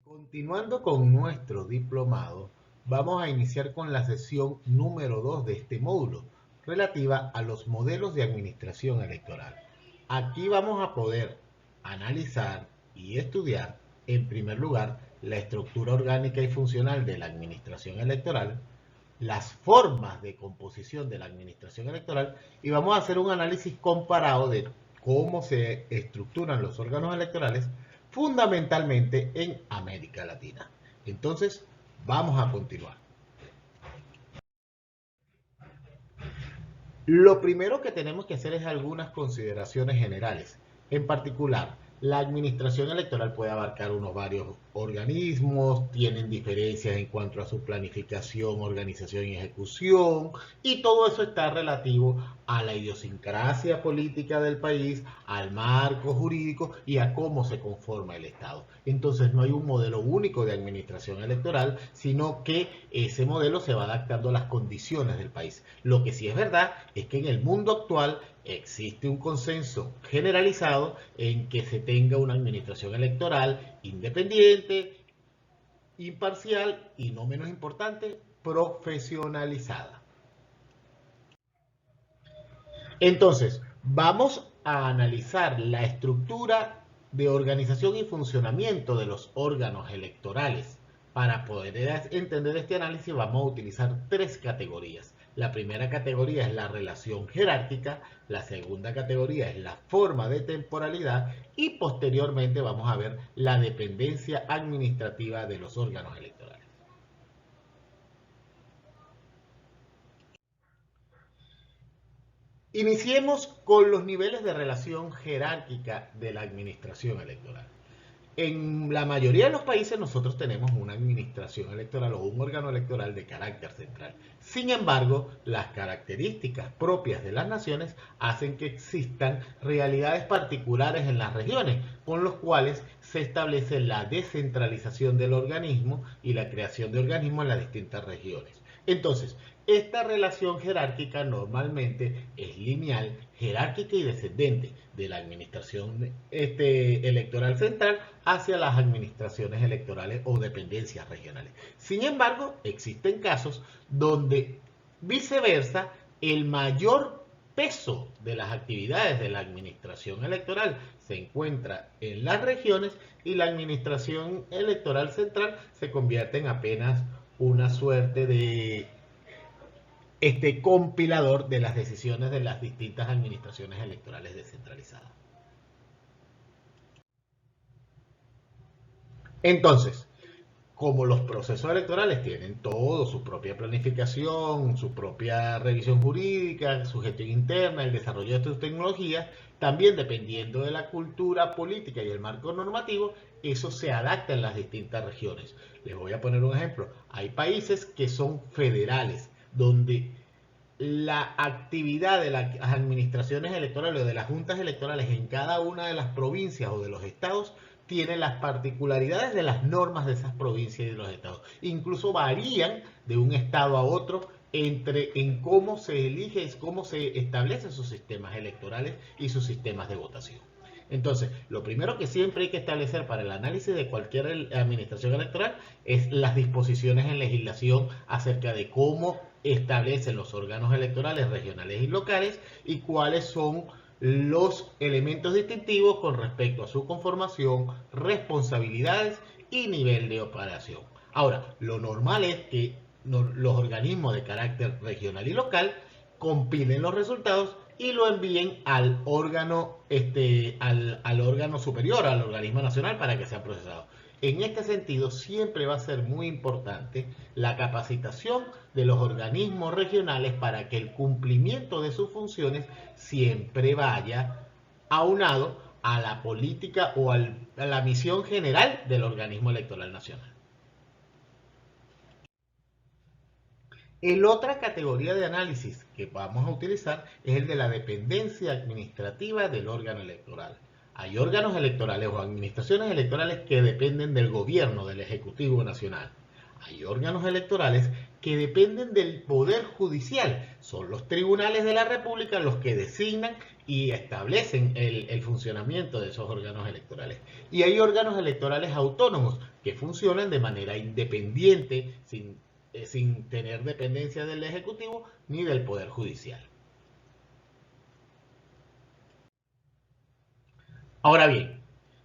Continuando con nuestro diplomado, vamos a iniciar con la sesión número 2 de este módulo, relativa a los modelos de administración electoral. Aquí vamos a poder analizar y estudiar, en primer lugar, la estructura orgánica y funcional de la administración electoral, las formas de composición de la administración electoral y vamos a hacer un análisis comparado de cómo se estructuran los órganos electorales fundamentalmente en América Latina. Entonces, vamos a continuar. Lo primero que tenemos que hacer es algunas consideraciones generales. En particular, la administración electoral puede abarcar unos varios organismos, tienen diferencias en cuanto a su planificación, organización y ejecución, y todo eso está relativo a la idiosincrasia política del país, al marco jurídico y a cómo se conforma el Estado. Entonces no hay un modelo único de administración electoral, sino que ese modelo se va adaptando a las condiciones del país. Lo que sí es verdad es que en el mundo actual existe un consenso generalizado en que se tenga una administración electoral independiente, imparcial y, no menos importante, profesionalizada. Entonces, vamos a analizar la estructura de organización y funcionamiento de los órganos electorales. Para poder entender este análisis vamos a utilizar tres categorías. La primera categoría es la relación jerárquica, la segunda categoría es la forma de temporalidad y posteriormente vamos a ver la dependencia administrativa de los órganos electorales. Iniciemos con los niveles de relación jerárquica de la administración electoral. En la mayoría de los países nosotros tenemos una administración electoral o un órgano electoral de carácter central. Sin embargo, las características propias de las naciones hacen que existan realidades particulares en las regiones, con los cuales se establece la descentralización del organismo y la creación de organismos en las distintas regiones. Entonces, esta relación jerárquica normalmente es lineal, jerárquica y descendente de la administración electoral central hacia las administraciones electorales o dependencias regionales. Sin embargo, existen casos donde viceversa el mayor peso de las actividades de la administración electoral se encuentra en las regiones y la administración electoral central se convierte en apenas una suerte de compilador de las decisiones de las distintas administraciones electorales descentralizadas. Entonces, como los procesos electorales tienen todo, su propia planificación, su propia revisión jurídica, su gestión interna, el desarrollo de sus tecnologías, también dependiendo de la cultura política y el marco normativo, eso se adapta en las distintas regiones. Les voy a poner un ejemplo. Hay países que son federales, donde la actividad de las administraciones electorales o de las juntas electorales en cada una de las provincias o de los estados tiene las particularidades de las normas de esas provincias y de los estados. Incluso varían de un estado a otro en cómo se elige, cómo se establecen sus sistemas electorales y sus sistemas de votación. Entonces, lo primero que siempre hay que establecer para el análisis de cualquier administración electoral es las disposiciones en legislación acerca de cómo establecen los órganos electorales regionales y locales y cuáles son los elementos distintivos con respecto a su conformación, responsabilidades y nivel de operación. Ahora, lo normal es que los organismos de carácter regional y local compilen los resultados y lo envíen al órgano, al órgano superior, al organismo nacional para que sea procesado. En este sentido, siempre va a ser muy importante la capacitación de los organismos regionales para que el cumplimiento de sus funciones siempre vaya aunado a la política o a la misión general del organismo electoral nacional. El otra categoría de análisis que vamos a utilizar es el de la dependencia administrativa del órgano electoral. Hay órganos electorales o administraciones electorales que dependen del gobierno, del Ejecutivo Nacional. hay órganos electorales que dependen del Poder Judicial. Son los tribunales de la República los que designan y establecen el funcionamiento de esos órganos electorales. Y hay órganos electorales autónomos que funcionan de manera independiente, sin tener dependencia del Ejecutivo ni del Poder Judicial. Ahora bien,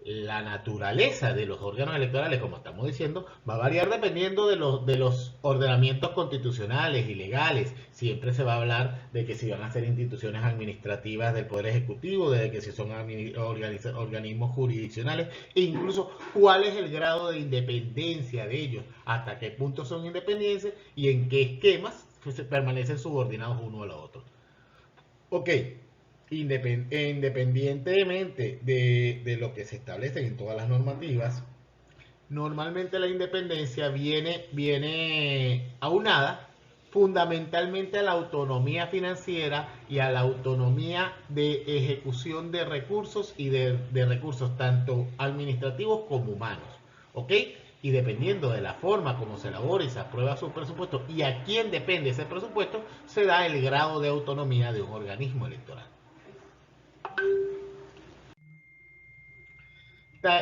la naturaleza de los órganos electorales, como estamos diciendo, va a variar dependiendo de los ordenamientos constitucionales y legales. Siempre se va a hablar de que si van a ser instituciones administrativas del Poder Ejecutivo, de que si son organismos jurisdiccionales, e incluso cuál es el grado de independencia de ellos, hasta qué punto son independientes y en qué esquemas permanecen subordinados uno a los otros. Ok, independientemente de lo que se establece en todas las normativas, normalmente la independencia viene aunada fundamentalmente a la autonomía financiera y a la autonomía de ejecución de recursos y de recursos tanto administrativos como humanos. ¿Ok? Y dependiendo de la forma como se elabora y se aprueba su presupuesto y a quién depende ese presupuesto, se da el grado de autonomía de un organismo electoral.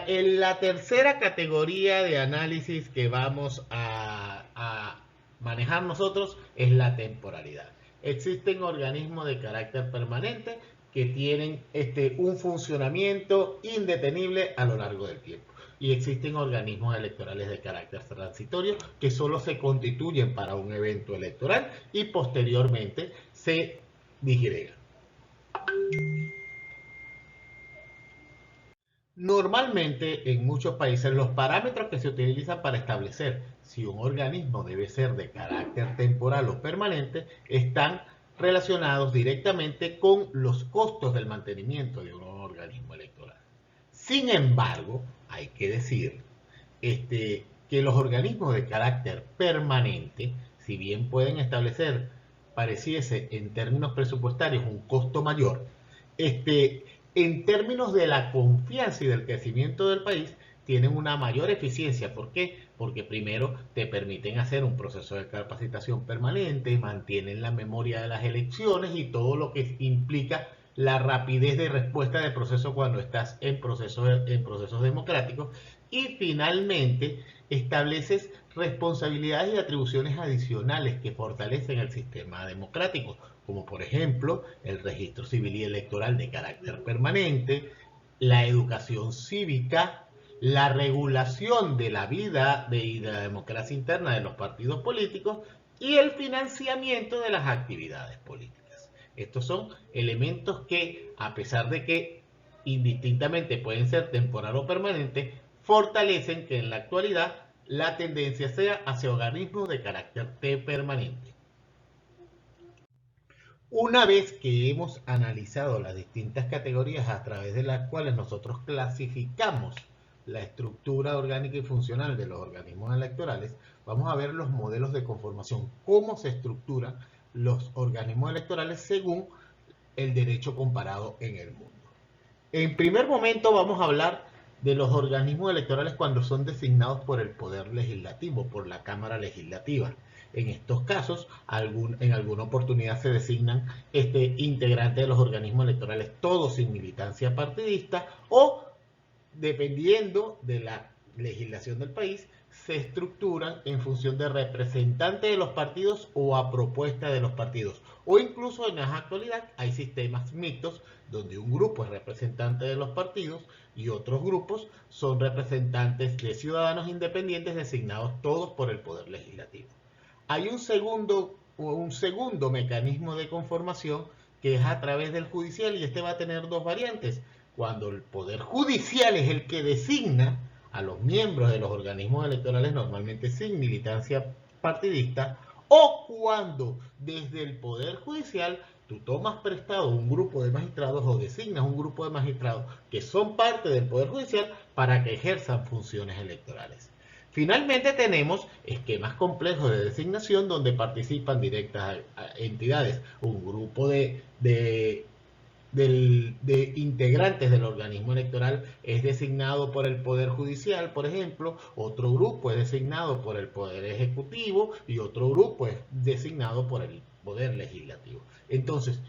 En la tercera categoría de análisis que vamos a manejar nosotros es la temporalidad. Existen organismos de carácter permanente que tienen un funcionamiento indetenible a lo largo del tiempo. Y existen organismos electorales de carácter transitorio que solo se constituyen para un evento electoral y posteriormente se disgregan. Normalmente, en muchos países, los parámetros que se utilizan para establecer si un organismo debe ser de carácter temporal o permanente están relacionados directamente con los costos del mantenimiento de un organismo electoral. Sin embargo, hay que decir que los organismos de carácter permanente, si bien pueden establecer, pareciese en términos presupuestarios, un costo mayor, en términos de la confianza y del crecimiento del país, tienen una mayor eficiencia. ¿Por qué? Porque primero te permiten hacer un proceso de capacitación permanente, mantienen la memoria de las elecciones y todo lo que implica la rapidez de respuesta del proceso cuando estás en procesos democráticos. Y finalmente estableces responsabilidades y atribuciones adicionales que fortalecen el sistema democrático, como por ejemplo el registro civil y electoral de carácter permanente, la educación cívica, la regulación de la vida y de la democracia interna de los partidos políticos y el financiamiento de las actividades políticas. Estos son elementos que, a pesar de que indistintamente pueden ser temporal o permanente, fortalecen que en la actualidad la tendencia sea hacia organismos de carácter permanente. Una vez que hemos analizado las distintas categorías a través de las cuales nosotros clasificamos la estructura orgánica y funcional de los organismos electorales, vamos a ver los modelos de conformación, cómo se estructuran los organismos electorales según el derecho comparado en el mundo. En primer momento vamos a hablar de los organismos electorales cuando son designados por el Poder Legislativo, por la Cámara Legislativa. En estos casos, en alguna oportunidad se designan integrantes de los organismos electorales, todos sin militancia partidista, o dependiendo de la legislación del país, se estructuran en función de representantes de los partidos o a propuesta de los partidos. O incluso en la actualidad hay sistemas mixtos donde un grupo es representante de los partidos y otros grupos son representantes de ciudadanos independientes designados todos por el Poder Legislativo. Hay un segundo mecanismo de conformación que es a través del judicial y este va a tener dos variantes. Cuando el Poder Judicial es el que designa a los miembros de los organismos electorales normalmente sin militancia partidista, o cuando desde el Poder Judicial tú tomas prestado un grupo de magistrados o designas un grupo de magistrados que son parte del Poder Judicial para que ejerzan funciones electorales. Finalmente tenemos esquemas complejos de designación donde participan directas entidades, un grupo de de integrantes del organismo electoral es designado por el Poder Judicial, por ejemplo, otro grupo es designado por el Poder Ejecutivo y otro grupo es designado por el Poder Legislativo. Entonces,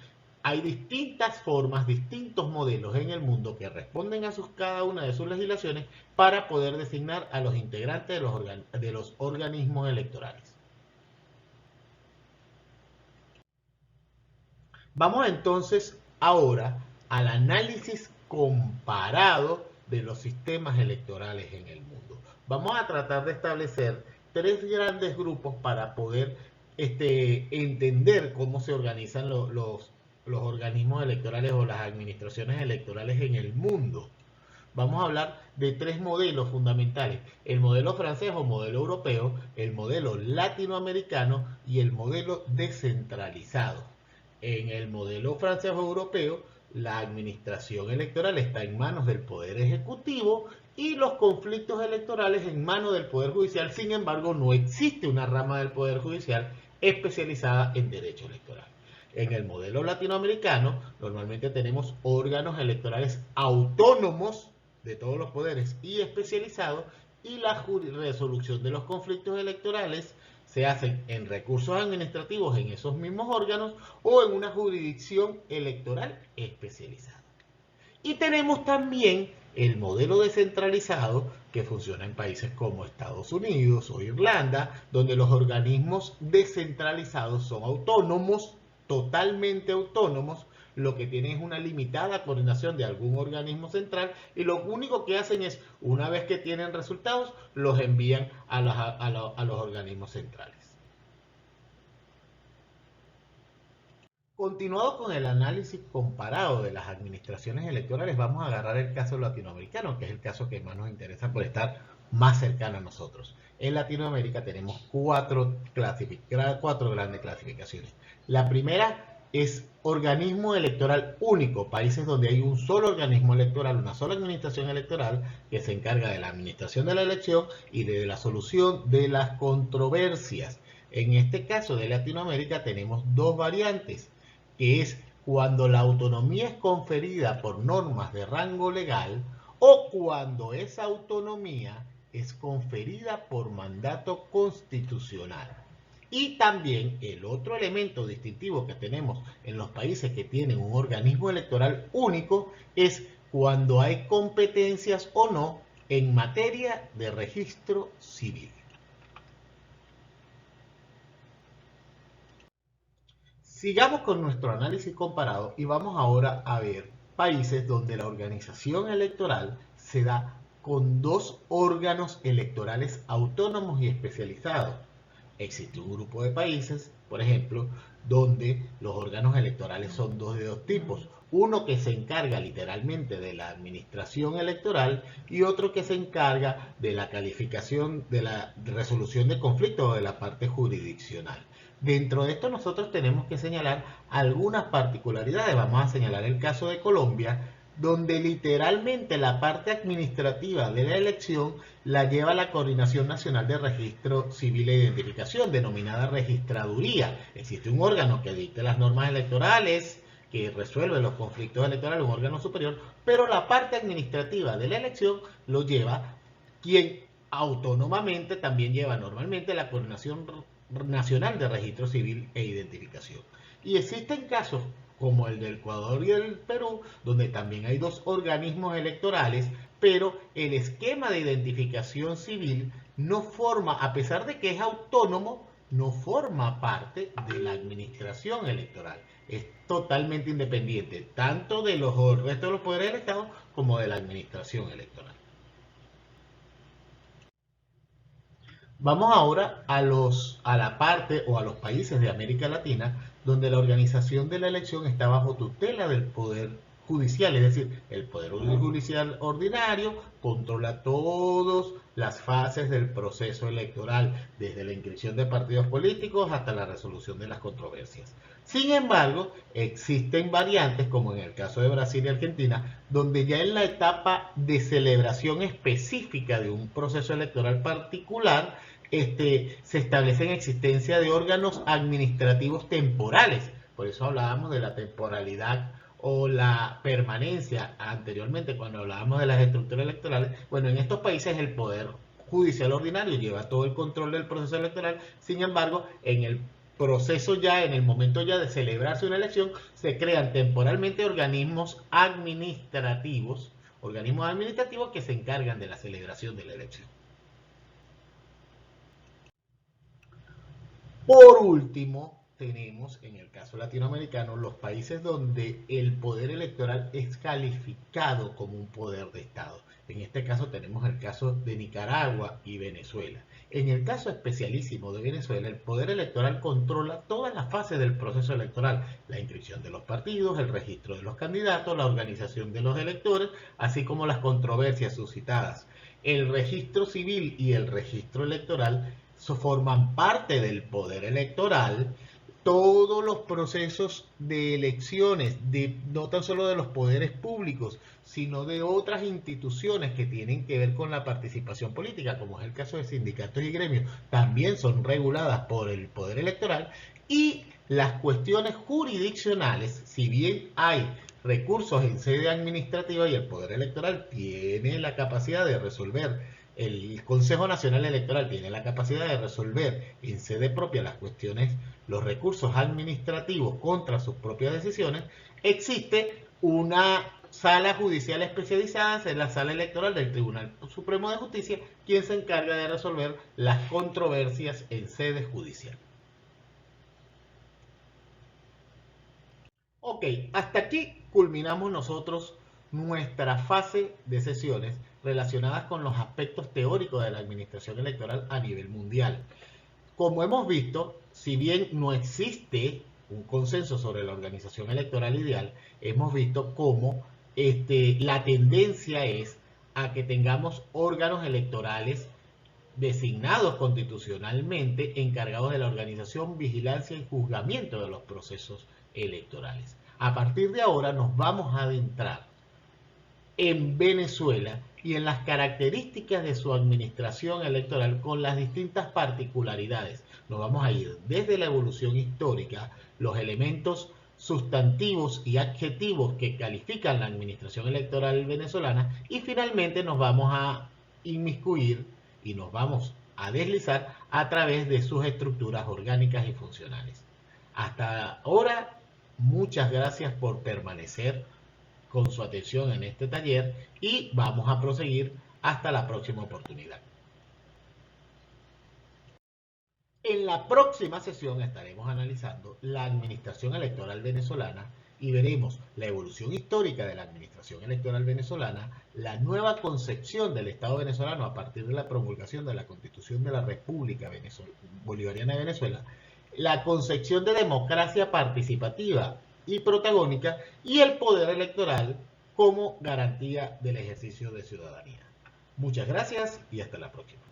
hay distintas formas, distintos modelos en el mundo que responden a cada una de sus legislaciones para poder designar a los integrantes de los organismos electorales. Vamos entonces ahora al análisis comparado de los sistemas electorales en el mundo. Vamos a tratar de establecer tres grandes grupos para poder entender cómo se organizan los organismos electorales o las administraciones electorales en el mundo. Vamos a hablar de tres modelos fundamentales: el modelo francés o modelo europeo, el modelo latinoamericano y el modelo descentralizado. En el modelo francés o europeo, la administración electoral está en manos del Poder Ejecutivo y los conflictos electorales en manos del Poder Judicial. Sin embargo, no existe una rama del Poder Judicial especializada en derecho electoral. En el modelo latinoamericano, normalmente tenemos órganos electorales autónomos de todos los poderes y especializados, y la resolución de los conflictos electorales se hacen en recursos administrativos en esos mismos órganos o en una jurisdicción electoral especializada. Y tenemos también el modelo descentralizado que funciona en países como Estados Unidos o Irlanda, donde los organismos descentralizados son autónomos, totalmente autónomos. Lo que tienen es una limitada coordinación de algún organismo central y lo único que hacen es, una vez que tienen resultados, los envían a los organismos centrales. Continuado con el análisis comparado de las administraciones electorales, vamos a agarrar el caso latinoamericano, que es el caso que más nos interesa por estar más cercano a nosotros. En Latinoamérica tenemos cuatro grandes clasificaciones. La primera es organismo electoral único, países donde hay un solo organismo electoral, una sola administración electoral que se encarga de la administración de la elección y de la solución de las controversias. En este caso de Latinoamérica tenemos dos variantes, que es cuando la autonomía es conferida por normas de rango legal o cuando esa autonomía es conferida por mandato constitucional. Y también el otro elemento distintivo que tenemos en los países que tienen un organismo electoral único es cuando hay competencias o no en materia de registro civil. Sigamos con nuestro análisis comparado y vamos ahora a ver países donde la organización electoral se da con dos órganos electorales autónomos y especializados. Existe un grupo de países, por ejemplo, donde los órganos electorales son de dos tipos. Uno que se encarga literalmente de la administración electoral y otro que se encarga de la calificación, de la resolución de conflictos o de la parte jurisdiccional. Dentro de esto nosotros tenemos que señalar algunas particularidades. Vamos a señalar el caso de Colombia, donde literalmente la parte administrativa de la elección la lleva la Coordinación Nacional de Registro Civil e Identificación, denominada registraduría. Existe un órgano que dicta las normas electorales, que resuelve los conflictos electorales, un órgano superior, pero la parte administrativa de la elección lo lleva quien autónomamente también lleva normalmente la Coordinación Nacional de Registro Civil e Identificación. Y existen casos como el del Ecuador y el Perú, donde también hay dos organismos electorales, pero el esquema de identificación civil no forma, a pesar de que es autónomo, no forma parte de la administración electoral. Es totalmente independiente, tanto de los restos de los poderes del Estado como de la administración electoral. Vamos ahora a la parte o a los países de América Latina donde la organización de la elección está bajo tutela del Poder Judicial, es decir, el Poder Judicial ordinario controla todas las fases del proceso electoral, desde la inscripción de partidos políticos hasta la resolución de las controversias. Sin embargo, existen variantes, como en el caso de Brasil y Argentina, donde ya en la etapa de celebración específica de un proceso electoral particular, se establecen existencia de órganos administrativos temporales. Por eso hablábamos de la temporalidad o la permanencia anteriormente cuando hablábamos de las estructuras electorales. Bueno, en estos países el poder judicial ordinario lleva todo el control del proceso electoral. Sin embargo, en el proceso ya, en el momento ya de celebrarse una elección, se crean temporalmente organismos administrativos que se encargan de la celebración de la elección. Por último, tenemos en el caso latinoamericano los países donde el poder electoral es calificado como un poder de Estado. En este caso tenemos el caso de Nicaragua y Venezuela. En el caso especialísimo de Venezuela, el poder electoral controla todas las fases del proceso electoral: la inscripción de los partidos, el registro de los candidatos, la organización de los electores, así como las controversias suscitadas. El registro civil y el registro electoral forman parte del poder electoral. Todos los procesos de elecciones, no tan solo de los poderes públicos, sino de otras instituciones que tienen que ver con la participación política, como es el caso de sindicatos y gremios, también son reguladas por el poder electoral. Y las cuestiones jurisdiccionales, si bien hay recursos en sede administrativa y el poder electoral tiene la capacidad de resolver, el Consejo Nacional Electoral tiene la capacidad de resolver en sede propia las cuestiones, los recursos administrativos contra sus propias decisiones. Existe una sala judicial especializada, es la sala electoral del Tribunal Supremo de Justicia, quien se encarga de resolver las controversias en sede judicial. Ok, hasta aquí culminamos nosotros nuestra fase de sesiones relacionadas con los aspectos teóricos de la administración electoral a nivel mundial. Como hemos visto, si bien no existe un consenso sobre la organización electoral ideal, hemos visto cómo la tendencia es a que tengamos órganos electorales designados constitucionalmente encargados de la organización, vigilancia y juzgamiento de los procesos electorales. A partir de ahora nos vamos a adentrar en Venezuela y en las características de su administración electoral con las distintas particularidades. Nos vamos a ir desde la evolución histórica, los elementos sustantivos y adjetivos que califican la administración electoral venezolana, y finalmente nos vamos a inmiscuir y nos vamos a deslizar a través de sus estructuras orgánicas y funcionales. Hasta ahora, muchas gracias por permanecer con su atención en este taller y vamos a proseguir hasta la próxima oportunidad. En la próxima sesión estaremos analizando la administración electoral venezolana y veremos la evolución histórica de la administración electoral venezolana, la nueva concepción del Estado venezolano a partir de la promulgación de la Constitución de la República Bolivariana de Venezuela, la concepción de democracia participativa y protagónica y el poder electoral como garantía del ejercicio de ciudadanía. Muchas gracias y hasta la próxima.